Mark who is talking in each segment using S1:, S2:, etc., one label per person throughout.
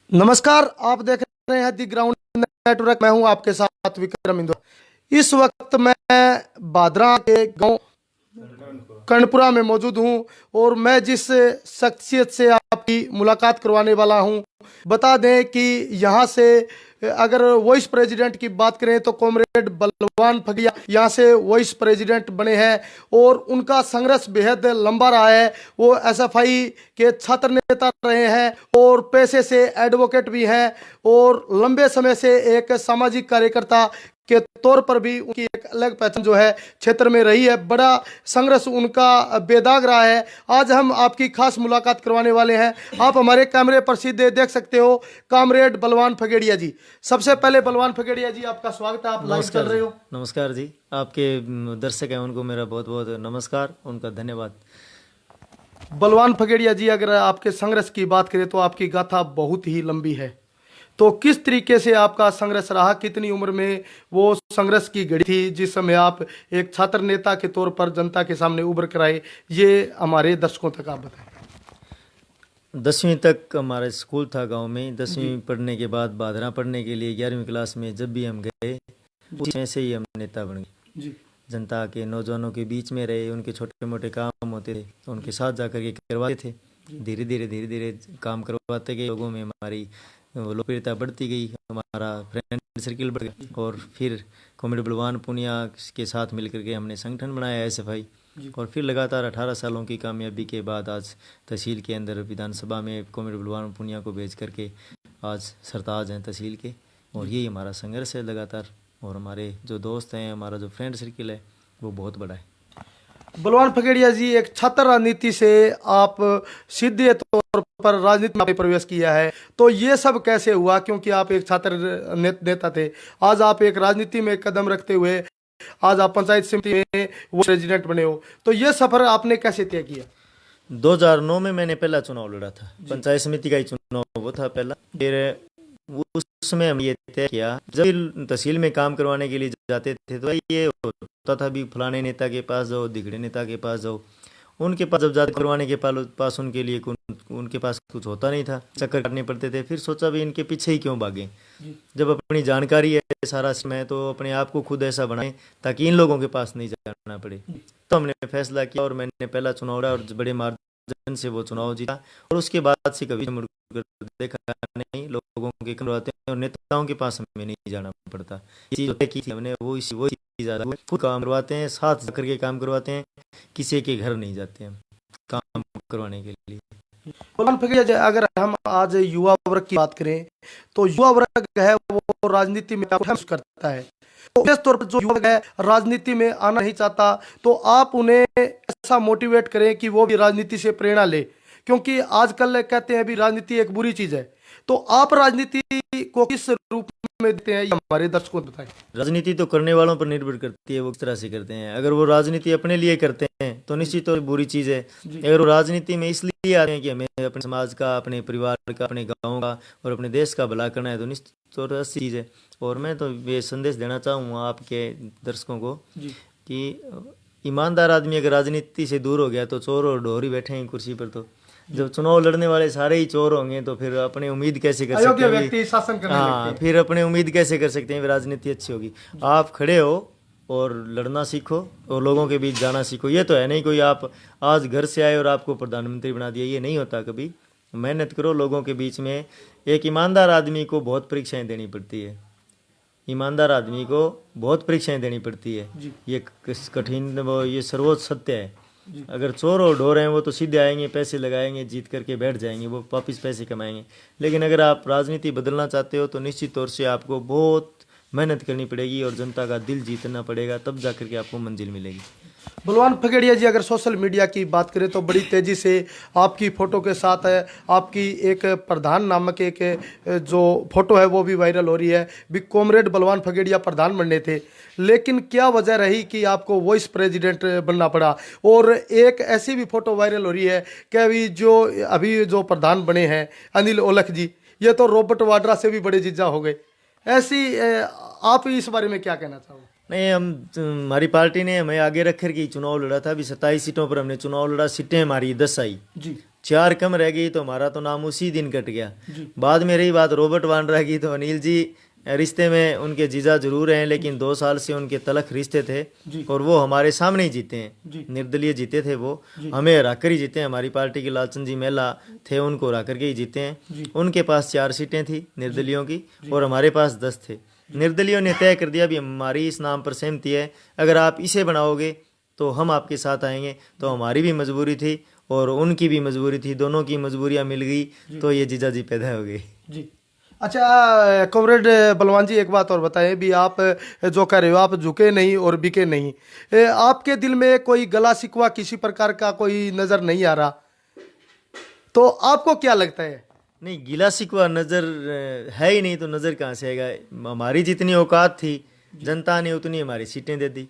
S1: नमस्कार, आप देख रहे हैं दी ग्राउंड नेटवर्क। मैं हूं आपके साथ विक्रम इंदौर। इस वक्त मैं बादरा के गांव कर्णपुरा में मौजूद हूं और मैं जिस शख्सियत से आपकी मुलाकात करवाने वाला हूं, बता दें कि यहां से अगर वाइस प्रेसिडेंट की बात करें तो कॉमरेड बलवान फगड़िया यहाँ से वाइस प्रेसिडेंट बने हैं और उनका संघर्ष बेहद लंबा रहा है। वो एसएफआई के छात्र नेता रहे हैं और पेशे से एडवोकेट भी हैं और लंबे समय से एक सामाजिक कार्यकर्ता के तौर पर भी उनकी एक अलग पहचान जो है क्षेत्र में रही है। बड़ा संघर्ष उनका बेदाग रहा है। आज हम आपकी खास मुलाकात करवाने वाले हैं। आप हमारे कैमरे पर सीधे देख सकते हो कॉमरेड बलवान फगड़िया जी। सबसे पहले बलवान फगड़िया जी, आपका स्वागत है। आप लाइव चल रहे हो।
S2: नमस्कार जी, आपके दर्शक हैं उनको मेरा बहुत बहुत नमस्कार, उनका धन्यवाद।
S1: बलवान फगड़िया जी, अगर आपके संघर्ष की बात करें तो आपकी गाथा बहुत ही लंबी है। तो किस तरीके से आपका संघर्ष रहा, कितनी उम्र में वो संघर्ष की घड़ी थी जिस समय आप एक छात्र नेता के तौर पर जनता के सामने उभर कर आए, ये हमारे दर्शकों तक आप बताएं।
S2: 10वीं तक हमारा स्कूल था गांव में। 10वीं पढ़ने के बाद बादरा पढ़ने के लिए 11वीं क्लास में जब भी हम गए, उसमें से ही हम नेता बन गए। जनता के नौजवानों के बीच में रहे, उनके छोटे मोटे काम होते थे तो उनके साथ जाकर के करवाते थे। धीरे धीरे काम करवाते गए, लोगों में हमारी लोकप्रियता बढ़ती गई, हमारा फ्रेंड सर्किल बढ़ गया और फिर कॉमरेड बलवान पुनिया के साथ मिलकर के हमने संगठन बनाया एसएफआई। और फिर लगातार 18 सालों की कामयाबी के बाद आज तहसील के अंदर विधानसभा में कॉमरेड बलवान पुनिया को भेज करके आज सरताज हैं तहसील के। और यही हमारा संघर्ष है लगातार। और हमारे जो दोस्त हैं, हमारा जो फ्रेंड सर्किल है वो बहुत बड़ा है।
S1: बलवान फगड़िया जी, एक छात्र राजनीति से आप सीधे तौर पर राजनीति में प्रवेश किया है, तो ये सब कैसे हुआ? क्योंकि आप एक छात्र नेता थे, आज आप एक राजनीति में कदम रखते हुए आज आप पंचायत समिति में वो प्रेसिडेंट बने हो, तो ये सफर आपने कैसे तय किया?
S2: 2009 में मैंने पहला चुनाव लड़ा था, पंचायत समिति का ही चुनाव वो था पहला। फिर उसमें हम ये तय किया, जब तहसील में काम करवाने के लिए जाते थे तो ये होता था भी फलाने नेता के पास जाओ, दिगड़े नेता के पास जाओ। उनके पास जब जाते करवाने के पास उनके लिए उनके पास कुछ होता नहीं था, चक्कर काटने पड़ते थे। फिर सोचा भी इनके पीछे ही क्यों भागें, जब अपनी जानकारी है सारा समय तो अपने आप को खुद ऐसा बनाएं ताकि इन लोगों के पास नहीं जाना पड़े। तो हमने फैसला किया और मैंने पहला चुनाव लड़ा और बड़े मार्जिन से वो चुनाव जीता। और उसके बाद से कभी मुड़कर देखा नहीं, लोगों के करवाते हैं और नेताओं के पास हमें नहीं जाना पड़ता। हमने वो खुद काम करवाते हैं, साथ करके काम करवाते हैं, किसी के घर नहीं जाते हैं काम करवाने के लिए।
S1: बलवान फगड़िया जी, अगर हम आज युवा वर्ग की बात करें तो युवा वर्ग है वो राजनीति में करता है, तो इस तौर पर जो युवा वर्ग है राजनीति में आना नहीं चाहता, तो आप उन्हें ऐसा मोटिवेट करें कि वो भी राजनीति से प्रेरणा ले, क्योंकि आजकल कहते हैं भी राजनीति एक बुरी चीज है। तो आप राजनीति को किस रूप में देते हैं, हमारे दर्शकों को बताएं।
S2: राजनीति तो करने वालों पर निर्भर करती है, वो किस तरह से करते हैं। अगर वो राजनीति अपने लिए करते हैं तो निश्चित तौर बुरी चीज़ है। अगर वो राजनीति में इसलिए आते हैं कि हमें अपने समाज का, अपने परिवार का, अपने गाँव का और अपने देश का भला करना है, तो निश्चित तौर पर अच्छी चीज़ है। और मैं तो ये संदेश देना चाहूँगा आपके दर्शकों को कि ईमानदार आदमी अगर राजनीति से दूर हो गया तो चोर और ढोर ही बैठे हैं कुर्सी पर। तो जब चुनाव लड़ने वाले सारे ही चोर होंगे तो फिर अपने उम्मीद कैसे कर सकते हैं
S1: व्यक्ति शासन करने लगते हैं।
S2: फिर अपने उम्मीद कैसे कर सकते हैं राजनीति अच्छी होगी? आप खड़े हो और लड़ना सीखो और लोगों के बीच जाना सीखो। ये तो है नहीं कोई आप आज घर से आए और आपको प्रधानमंत्री बना दिया, ये नहीं होता कभी। मेहनत करो लोगों के बीच में। एक ईमानदार आदमी को बहुत परीक्षाएं देनी पड़ती है, ईमानदार आदमी को बहुत परीक्षाएं देनी पड़ती है। ये कठिन, ये सर्वोच्च सत्य है। अगर चोर और ढोर हैं वो तो सीधे आएंगे, पैसे लगाएंगे, जीत करके बैठ जाएंगे, वो वापस पैसे कमाएंगे। लेकिन अगर आप राजनीति बदलना चाहते हो तो निश्चित तौर से आपको बहुत मेहनत करनी पड़ेगी और जनता का दिल जीतना पड़ेगा, तब जाकर के आपको मंजिल मिलेगी।
S1: बलवान फगड़िया जी, अगर सोशल मीडिया की बात करें तो बड़ी तेज़ी से आपकी फ़ोटो के साथ है आपकी एक प्रधान नामक एक जो फ़ोटो है वो भी वायरल हो रही है भी कॉमरेड बलवान फगड़िया प्रधान बनने थे, लेकिन क्या वजह रही कि आपको वाइस प्रेसिडेंट बनना पड़ा? और एक ऐसी भी फ़ोटो वायरल हो रही है कि अभी जो प्रधान बने हैं अनिल ओलख जी, ये तो रॉबर्ट वाड्रा से भी बड़े जीजा हो गए। ऐसी आप इस बारे में क्या कहना चाहोगे?
S2: नहीं, हमारी पार्टी ने हमें आगे रख कर के चुनाव लड़ा था। अभी 27 सीटों पर हमने चुनाव लड़ा, सीटें हमारी 10 आई,
S1: जी
S2: 4 कम रह गई, तो हमारा तो नाम उसी दिन कट गया।
S1: जी
S2: बाद में रही बात रॉबर्ट वाड्रा की, तो अनिल जी रिश्ते में उनके जीजा जरूर हैं, लेकिन 2 साल से उनके तलख रिश्ते थे
S1: जी।
S2: और वो हमारे सामने ही जीते हैं,
S1: जी
S2: निर्दलीय जीते थे वो,
S1: जी।
S2: हमें हरा कर ही जीते हैं। हमारी पार्टी के लालचंद जी मेला थे, उनको हरा करके ही जीते हैं।
S1: जी।
S2: उनके पास 4 सीटें थी निर्दलियों की और हमारे पास 10 थे। निर्दलियों ने तय कर दिया भी हमारी इस नाम पर सहमति है, अगर आप इसे बनाओगे तो हम आपके साथ आएंगे। तो हमारी भी मजबूरी थी और उनकी भी मजबूरी थी, दोनों की मजबूरियां मिल गई, तो ये जीजाजी पैदा हो गई।
S1: जी। अच्छा कॉमरेड बलवान जी, एक बात और बताएं भी, आप जो कह रहे हो आप झुके नहीं और बिके नहीं, आपके दिल में कोई गला शिकवा किसी प्रकार का कोई नजर नहीं आ रहा, तो आपको क्या लगता है?
S2: नहीं, गिला शिकवा नजर है ही नहीं, तो नजर कहाँ से आएगा? हमारी जितनी औकात थी जनता ने उतनी हमारी सीटें दे दी।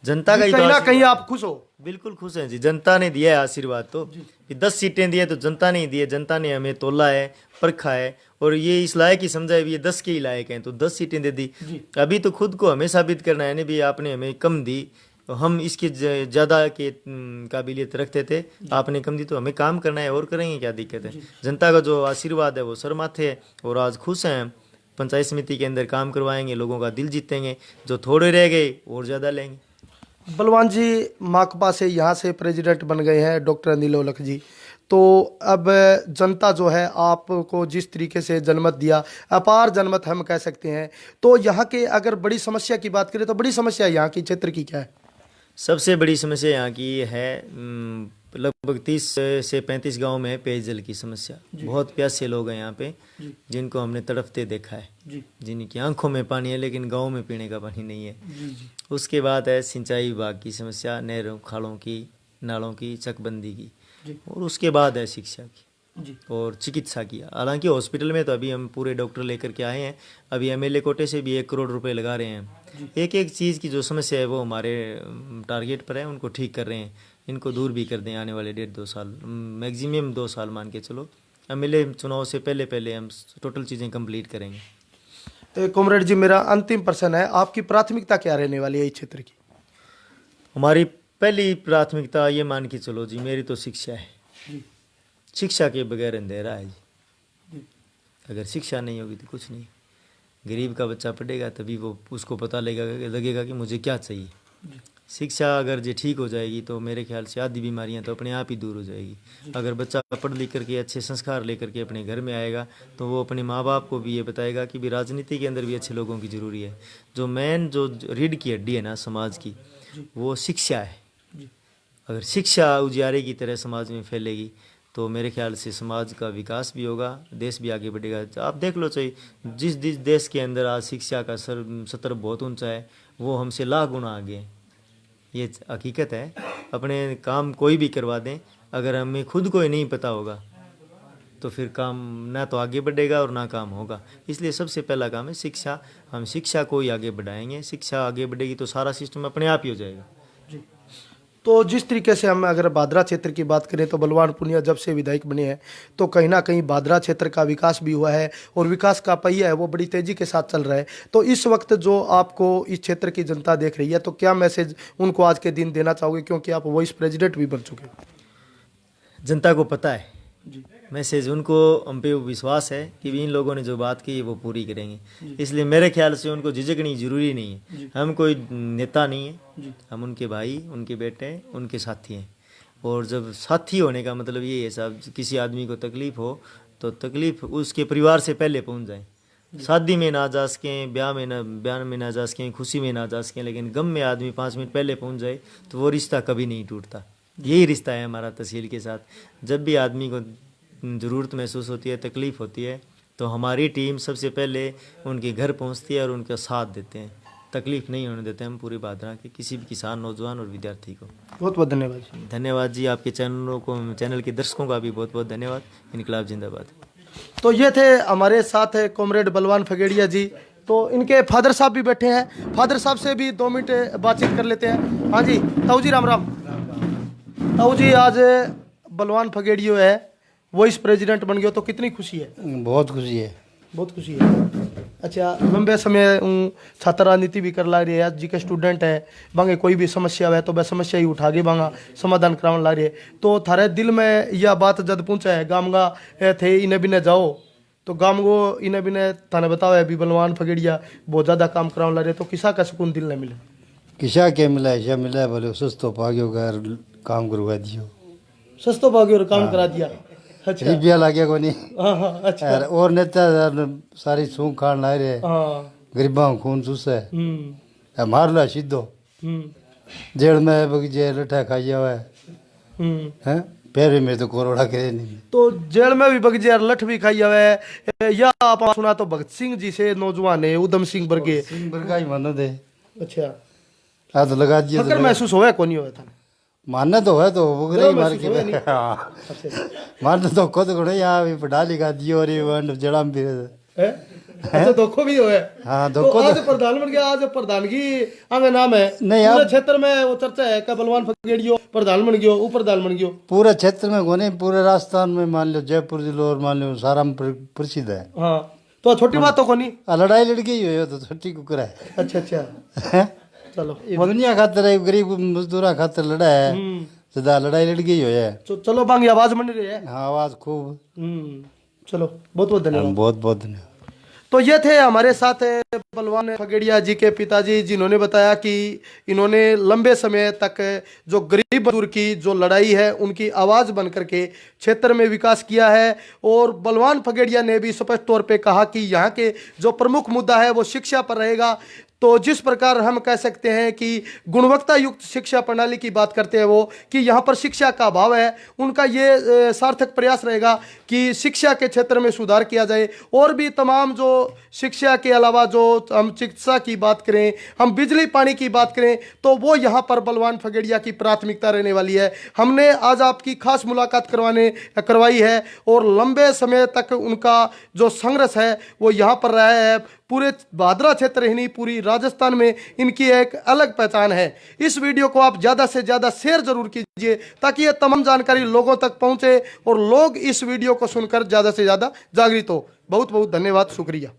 S2: जनता का ही तो
S1: कहीं ना
S2: आशीर्वाद
S1: कहीं
S2: है।
S1: आप खुश हो?
S2: बिल्कुल खुश हैं जी, जनता ने दिया है आशीर्वाद। तो 10 सीटें दी है तो जनता ने ही दी है, जनता ने हमें तोला है, परखा है और ये इस लायक ही समझा है भी ये 10 के ही लायक हैं, तो 10 सीटें दे दी। अभी तो खुद को हमें साबित करना है ना भी आपने हमें कम दी, तो हम इसकी ज़्यादा के काबिलियत रखते थे, आपने कम दी, तो हमें काम करना है और करेंगे, क्या दिक्कत है? जनता का जो आशीर्वाद है वो सर माथे है और आज खुश हैं। पंचायत समिति के अंदर काम करवाएंगे, लोगों का दिल जीतेंगे, जो थोड़े रह गए और ज़्यादा लेंगे।
S1: बलवान जी माकपा से यहाँ से प्रेसिडेंट बन गए हैं डॉक्टर अनिल औलख जी, तो अब जनता जो है आपको जिस तरीके से जनमत दिया, अपार जनमत हम कह सकते हैं, तो यहाँ के अगर बड़ी समस्या की बात करें तो बड़ी समस्या यहाँ की क्षेत्र की क्या है?
S2: सबसे बड़ी समस्या यहाँ की है लगभग 30 से 35 गांव में है पेयजल की समस्या। बहुत प्यासे लोग हैं यहाँ पे, जिनको हमने तड़पते देखा है, जिनकी आंखों में पानी है लेकिन गांव में पीने का पानी नहीं है। उसके बाद है सिंचाई विभाग की समस्या, नहरों खालों की, नालों की, चकबंदी की, और उसके बाद है शिक्षा की और चिकित्सा की। हालांकि हॉस्पिटल में तो अभी हम पूरे डॉक्टर लेकर के आए हैं, अभी एमएलए कोटे से भी 1 करोड़ रुपए लगा रहे हैं। एक एक चीज़ की जो समस्या है वो हमारे टारगेट पर है, उनको ठीक कर रहे हैं, इनको दूर भी कर दें आने वाले 1.5-2 साल, मैक्सिमम 2 साल मान के चलो। एमएलए चुनाव से पहले पहले हम टोटल चीज़ें कंप्लीट करेंगे।
S1: कॉमरेड जी, मेरा अंतिम प्रश्न है, आपकी प्राथमिकता क्या रहने वाली है इस क्षेत्र की?
S2: हमारी पहली प्राथमिकता ये मान के चलो जी, मेरी तो शिक्षा है। शिक्षा के बगैर अंधेरा है जी। अगर शिक्षा नहीं होगी तो कुछ नहीं। गरीब का बच्चा पढ़ेगा तभी वो उसको पता लगेगा कि मुझे क्या चाहिए। शिक्षा अगर जो ठीक हो जाएगी तो मेरे ख्याल से आधी बीमारियां तो अपने आप ही दूर हो जाएगी। अगर बच्चा पढ़ लिख करके अच्छे संस्कार लेकर के अपने घर में आएगा तो वो अपने माँ बाप को भी ये बताएगा कि भी राजनीति के अंदर भी अच्छे लोगों की ज़रूरी है। जो मेन जो रीढ़ की हड्डी है ना समाज की, वो शिक्षा है। अगर शिक्षा उजियारे की तरह समाज में फैलेगी तो मेरे ख्याल से समाज का विकास भी होगा, देश भी आगे बढ़ेगा। आप देख लो चाहिए, जिस देश के अंदर आज शिक्षा का स्तर बहुत ऊंचा है वो हमसे लाख गुना आगे है। ये हकीकत है। अपने काम कोई भी करवा दें, अगर हमें खुद को ही नहीं पता होगा तो फिर काम ना तो आगे बढ़ेगा और ना काम होगा। इसलिए सबसे पहला काम है शिक्षा। हम शिक्षा को ही आगे बढ़ाएंगे, शिक्षा आगे बढ़ेगी तो सारा सिस्टम अपने आप ही हो जाएगा।
S1: तो जिस तरीके से हम अगर भादरा क्षेत्र की बात करें तो बलवान पूनिया जब से विधायक बने हैं तो कहीं ना कहीं भादरा क्षेत्र का विकास भी हुआ है और विकास का पहिया है वो बड़ी तेजी के साथ चल रहा है। तो इस वक्त जो आपको इस क्षेत्र की जनता देख रही है तो क्या मैसेज उनको आज के दिन देना चाहोगे, क्योंकि आप वाइस प्रेसिडेंट भी बन चुके हो?
S2: जनता को पता है मैसेज, उनको हम पे विश्वास है कि इन लोगों ने जो बात की है वो पूरी करेंगे। इसलिए मेरे ख्याल से उनको झिझकनी जरूरी नहीं है। हम कोई नेता नहीं है, हम उनके भाई, उनके बेटे, उनके साथी हैं। और जब साथी होने का मतलब ये है साहब, किसी आदमी को तकलीफ हो तो तकलीफ उसके परिवार से पहले पहुंच जाए। शादी में ना जा सकें, ब्याह में ना जा सकें, खुशी में ना जा सकें, लेकिन गम में आदमी 5 मिनट पहले पहुंच जाए तो वो रिश्ता कभी नहीं टूटता। यही रिश्ता है हमारा तहसील के साथ। जब भी आदमी को ज़रूरत महसूस होती है, तकलीफ़ होती है, तो हमारी टीम सबसे पहले उनके घर पहुंचती है और उनका साथ देते हैं। तकलीफ़ नहीं होने देते हम पूरी भादरा के किसी भी किसान, नौजवान और विद्यार्थी को।
S1: बहुत बहुत धन्यवाद।
S2: धन्यवाद जी, आपके चैनल के दर्शकों का भी बहुत बहुत धन्यवाद। इनकलाब जिंदाबाद।
S1: तो ये थे हमारे साथ है कॉमरेड बलवान फगेड़िया जी। तो इनके फादर साहब भी बैठे हैं, फादर साहब से भी 2 मिनट बातचीत कर लेते हैं। हाँ जी ताऊ जी, राम राम। ताऊ जी, आज बलवान फगेड़ियो है वाइस प्रेसिडेंट बन गया तो कितनी खुशी है?
S3: बहुत खुशी है।
S1: बहुत खुशी है। अच्छा, लंबे समय छात्र राजनीति भी कर ला रही है, जी के स्टूडेंट है, बांगे कोई भी समस्या है तो वह समस्या ही उठा के बांगा समाधान कराने ला रही है। तो थारे दिल में यह बात जब पहुंचा है गाम गा थे इन्हें भी न जाओ, तो गाम को इन्हें भी ने थाने बताओ है भी बलवान फगेड़िया बहुत ज़्यादा काम कराने ला रहे, तो किसा का सुकून दिल ने मिले?
S3: किसा के मिला ऐसा मिला बोले सस्तो पाग्यो घर काम करवा दियो,
S1: सस्तो भाग्य और काम करा दिया। अच्छा,
S3: रुपया लागे को नहीं।
S1: हाँ हाँ, अच्छा,
S3: और नेता सारी सूख खान ला रहे,
S1: हाँ,
S3: गरीबा खून चूसे, मार लो सीधो
S1: हम्म,
S3: जेल में बगीचे लठा खाइया हुआ है, पैर में तो कोरोड़ा करे नहीं।
S1: तो जेल में भी बगजे लठ भी खाई हुए, या आप सुना तो भगत सिंह जी से नौजवान है उधम सिंह बरगे।
S3: सिंह बरगा ही मानो दे,
S1: अच्छा,
S3: हाथ लगा दिए
S1: फकर महसूस होया कौन हुआ था?
S3: मानना तो है तो वो नहीं मार
S1: महसूस होया नहीं?
S3: के हाँ
S1: अच्छा,
S3: मारना तो खुद को नहीं, यहाँ भी पढ़ा लिखा दियो और ये वंड जड़ा में फिरे।
S1: अच्छा, धोखो भी हुआ।
S3: हाँ
S1: तो
S3: धोखो
S1: आज प्रधान बन गया, आज प्रधानगी आगे नाम है
S3: नहीं,
S1: पूरे
S3: आप-
S1: क्षेत्र में वो चर्चा है का बलवान फगेड़ियो प्रधान बन गयो, वो प्रधान बन गयो।
S3: पूरे क्षेत्र में कोने, पूरे राजस्थान में मान लो जयपुर जिलो और मान लो सारा में प्रसिद्ध है।
S1: हाँ, तो छोटी बात तो कोनी।
S3: लड़ाई लड़ गई हो तो छोटी कुकर है।
S1: अच्छा अच्छा,
S3: हैं?
S1: चलो
S3: ये दुनिया खातर है, गरीब मजदूरा खातर लड़ा है, सदा लड़ाई लड़ गई हो है।
S1: चलो बांगी आवाज मंड रही है।
S3: हाँ आवाज खूब।
S1: चलो बहुत बहुत धन्यवाद।
S3: बहुत बहुत धन्यवाद।
S1: तो ये थे हमारे साथ बलवान फगेड़िया जी के पिताजी, जिन्होंने बताया कि इन्होंने लंबे समय तक जो गरीब मजदूर की जो लड़ाई है उनकी आवाज बन करके क्षेत्र में विकास किया है। और बलवान फगेड़िया ने भी स्पष्ट तौर पे कहा कि यहाँ के जो प्रमुख मुद्दा है वो शिक्षा पर रहेगा। तो जिस प्रकार हम कह सकते हैं कि गुणवत्ता युक्त शिक्षा प्रणाली की बात करते हैं वो, कि यहाँ पर शिक्षा का अभाव है, उनका ये सार्थक प्रयास रहेगा कि शिक्षा के क्षेत्र में सुधार किया जाए। और भी तमाम जो शिक्षा के अलावा जो हम चिकित्सा की बात करें, हम बिजली पानी की बात करें, तो वो यहाँ पर बलवान फगेड़िया की प्राथमिकता रहने वाली है। हमने आज आपकी खास मुलाकात करवाई है और लंबे समय तक उनका जो संघर्ष है वो यहाँ पर रहा है। पूरे भादरा क्षेत्र ही नहीं, पूरी राजस्थान में इनकी एक अलग पहचान है। इस वीडियो को आप ज़्यादा से ज़्यादा शेयर जरूर कीजिए ताकि ये तमाम जानकारी लोगों तक पहुंचे और लोग इस वीडियो को सुनकर ज़्यादा से ज़्यादा जागृत हो। बहुत बहुत धन्यवाद, शुक्रिया।